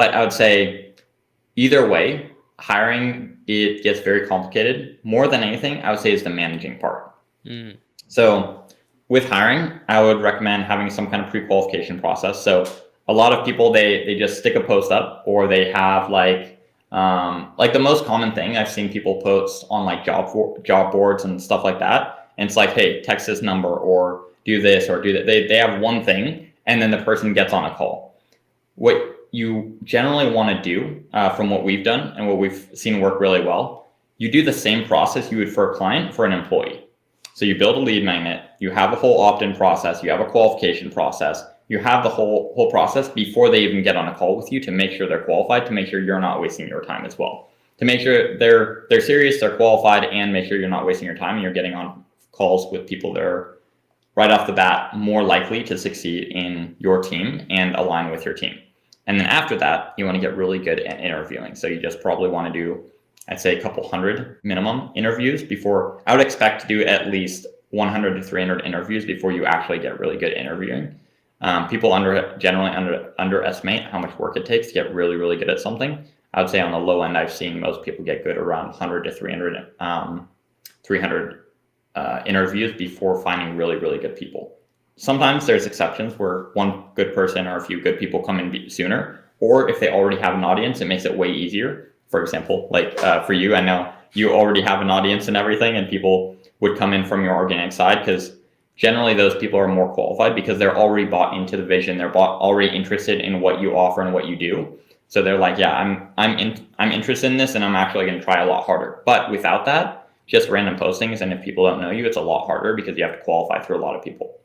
But I would say either way, hiring, it gets very complicated. More than anything, I would say is the managing part. So with hiring, I would recommend having some kind of pre-qualification process. So a lot of people, they just stick a post up, or they have like the most common thing I've seen people post on like job boards and stuff like that. And it's like, hey, text this number or do this or do that. They have one thing, and then the person gets on a call. What you generally want to do, from what we've done and what we've seen work really well, you do the same process you would for a client for an employee. So you build a lead magnet, you have a whole opt-in process, you have a qualification process, you have the whole process before they even get on a call with you to make sure they're qualified, to make sure you're not wasting your time as well. To make sure they're serious, they're qualified, and make sure you're not wasting your time and you're getting on calls with people that are right off the bat more likely to succeed in your team and align with your team. And then after that, you want to get really good at interviewing. So you just probably want to do, I'd say, a couple hundred minimum interviews before. I would expect to do at least 100 to 300 interviews before you actually get really good at interviewing. People generally underestimate how much work it takes to get really, really good at something. I would say on the low end, I've seen most people get good around 100 to 300 interviews before finding really, really good people. Sometimes there's exceptions where one good person or a few good people come in sooner, or if they already have an audience, it makes it way easier. For example, like for you, I know you already have an audience and everything, and people would come in from your organic side because generally those people are more qualified because they're already bought into the vision. They're already interested in what you offer and what you do. So they're like, yeah, I'm interested in this, and I'm actually going to try a lot harder. But without that, just random postings, and if people don't know you, it's a lot harder because you have to qualify through a lot of people.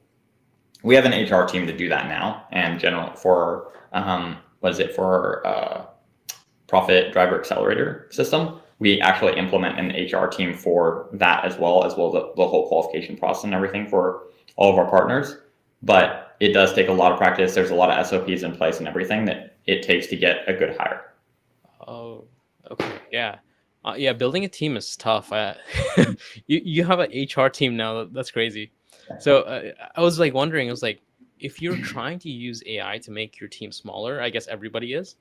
We have an HR team to do that now, and generally for Profit Driver Accelerator system, we actually implement an HR team for that as well as the whole qualification process and everything for all of our partners. But it does take a lot of practice. There's a lot of SOPs in place and everything that it takes to get a good hire. Oh, okay, yeah. Yeah, building a team is tough. You have an HR team now. That's crazy. So I was like wondering, I was like, if you're trying to use AI to make your team smaller, I guess everybody is.